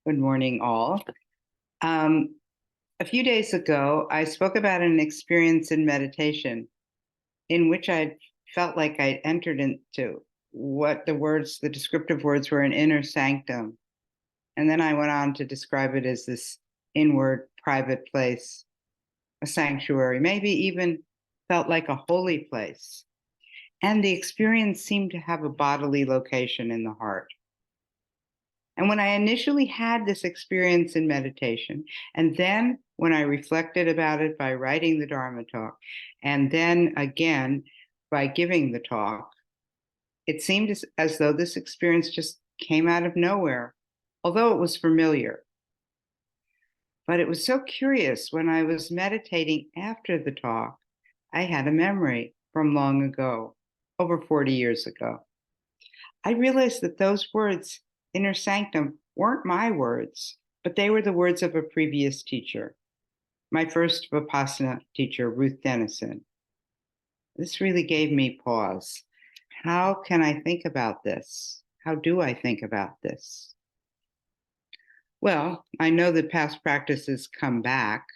Good morning, all. Um, a few days ago, I spoke about an experience in meditation in which I felt like I'd entered into what the descriptive words were, an inner sanctum. And then I went on to describe it as this inward private place, a sanctuary, maybe even felt like a holy place. And the experience seemed to have a bodily location in the heart. And when I initially had this experience in meditation, and then when I reflected about it by writing the Dharma talk, and then again by giving the talk, it seemed as though this experience just came out of nowhere, although it was familiar. But it was so curious when I was meditating after the talk, I had a memory from long ago, over 40 years ago. I realized that those words, inner sanctum, weren't my words, but they were the words of a previous teacher, my first Vipassana teacher, Ruth Dennison. This really gave me pause. How can I think about this? How do I think about this? Well, I know that past practices come back.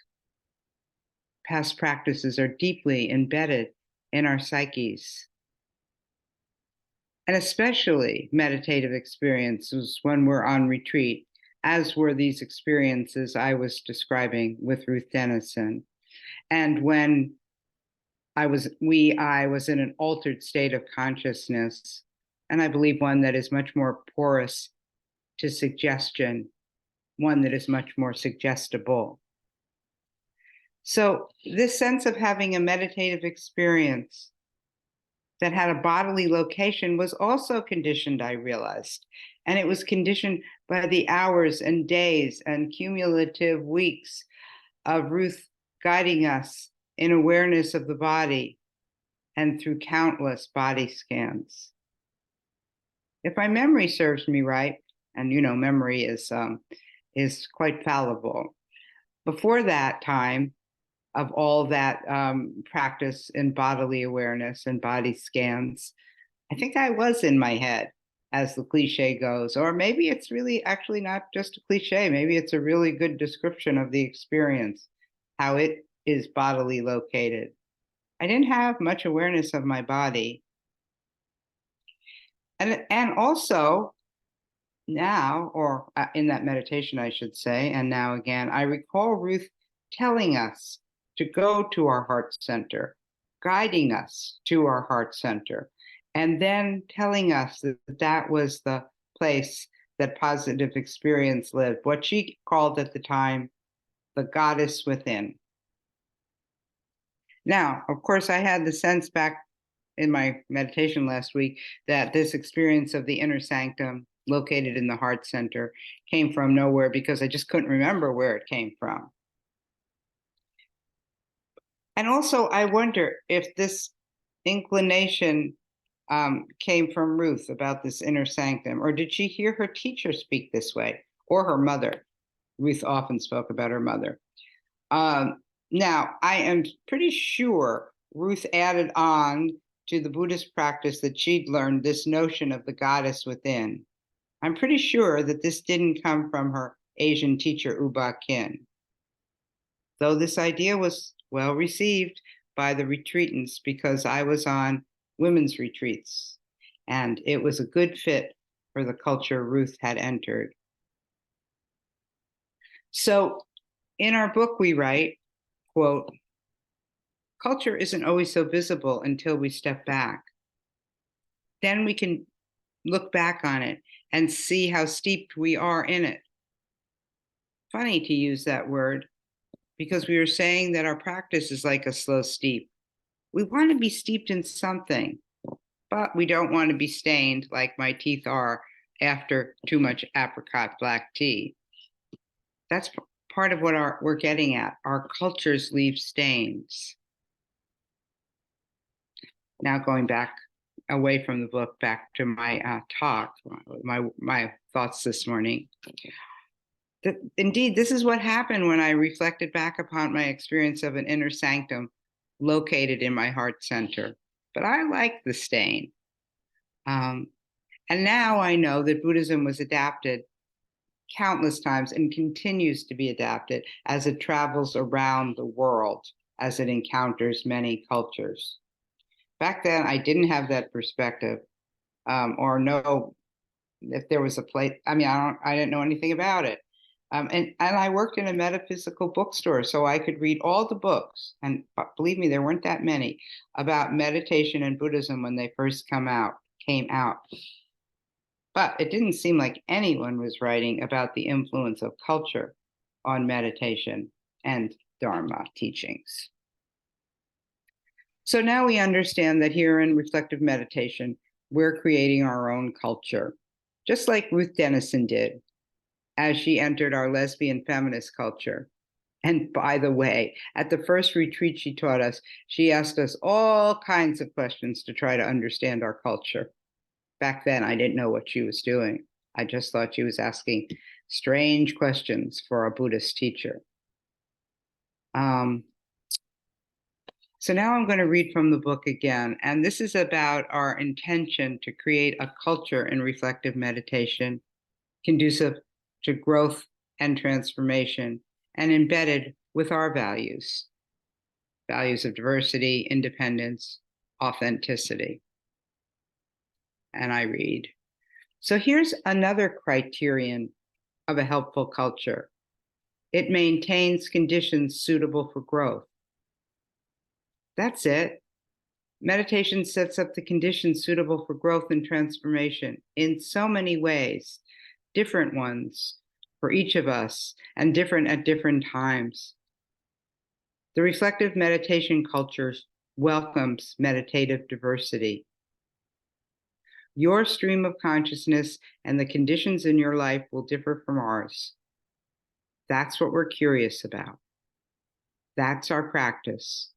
Past practices are deeply embedded in our psyches. And especially meditative experiences when we're on retreat, as were these experiences I was describing with Ruth Dennison. And when I was in an altered state of consciousness, and I believe one that is much more porous to suggestion, one that is much more suggestible. So this sense of having a meditative experience that had a bodily location was also conditioned, I realized. And it was conditioned by the hours and days and cumulative weeks of Ruth guiding us in awareness of the body and through countless body scans. If my memory serves me right, and memory is quite fallible. Before that time, of all that practice in bodily awareness and body scans, I think I was in my head, as the cliche goes. Or maybe it's really actually not just a cliche. Maybe it's a really good description of the experience, how it is bodily located. I didn't have much awareness of my body. And also now, or in that meditation, I should say, and now again, I recall Ruth telling us to go to our heart center, guiding us to our heart center, and then telling us that that was the place that positive experience lived, what she called at the time the goddess within. Now, of course, I had the sense back in my meditation last week that this experience of the inner sanctum located in the heart center came from nowhere because I just couldn't remember where it came from. And also, I wonder if this inclination came from Ruth about this inner sanctum, or did she hear her teacher speak this way, or her mother? Ruth often spoke about her mother. Now, I am pretty sure Ruth added on to the Buddhist practice that she'd learned this notion of the goddess within. I'm pretty sure that this didn't come from her Asian teacher, U Ba Khin. Though this idea was well received by the retreatants because I was on women's retreats, and it was a good fit for the culture Ruth had entered. So in our book, we write, quote, "Culture isn't always so visible until we step back. Then we can look back on it and see how steeped we are in it." Funny to use that word, because we were saying that our practice is like a slow steep. We want to be steeped in something, but we don't want to be stained like my teeth are after too much apricot black tea. That's part of what we're getting at. Our cultures leave stains. Now going back away from the book, back to my talk, my thoughts this morning. Indeed, this is what happened when I reflected back upon my experience of an inner sanctum located in my heart center. But I like the stain. And now I know that Buddhism was adapted countless times and continues to be adapted as it travels around the world, as it encounters many cultures. Back then, I didn't have that perspective, or know if there was a place. I mean, I didn't know anything about it. And I worked in a metaphysical bookstore, so I could read all the books. And believe me, there weren't that many about meditation and Buddhism when they first came out. But it didn't seem like anyone was writing about the influence of culture on meditation and Dharma teachings. So now we understand that here in reflective meditation, we're creating our own culture, just like Ruth Denison did as she entered our lesbian feminist culture. And by the way, at the first retreat she taught us, she asked us all kinds of questions to try to understand our culture. Back then, I didn't know what she was doing. I just thought she was asking strange questions for a Buddhist teacher. So now I'm going to read from the book again. And this is about our intention to create a culture in reflective meditation conducive to growth and transformation and embedded with our values of diversity, independence, authenticity. And I read, so here's another criterion of a helpful culture. It maintains conditions suitable for growth. That's it. Meditation sets up the conditions suitable for growth and transformation in so many ways, different ones for each of us and different at different times. The reflective meditation culture welcomes meditative diversity. Your stream of consciousness and the conditions in your life will differ from ours. That's what we're curious about. That's our practice,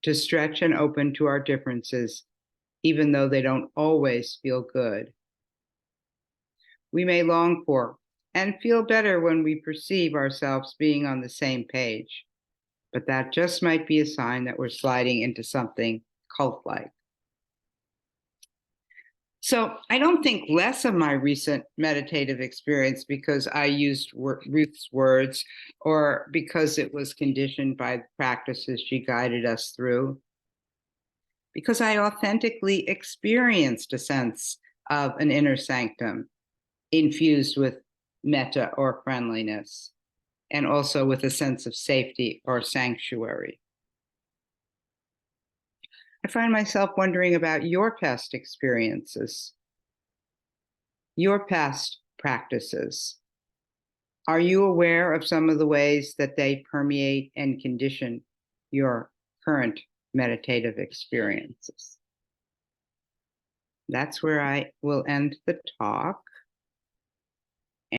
to stretch and open to our differences, even though they don't always feel good. We may long for and feel better when we perceive ourselves being on the same page, but that just might be a sign that we're sliding into something cult-like. So I don't think less of my recent meditative experience because I used Ruth's words or because it was conditioned by the practices she guided us through, because I authentically experienced a sense of an inner sanctum infused with metta or friendliness, and also with a sense of safety or sanctuary. I find myself wondering about your past experiences, your past practices. Are you aware of some of the ways that they permeate and condition your current meditative experiences? That's where I will end the talk.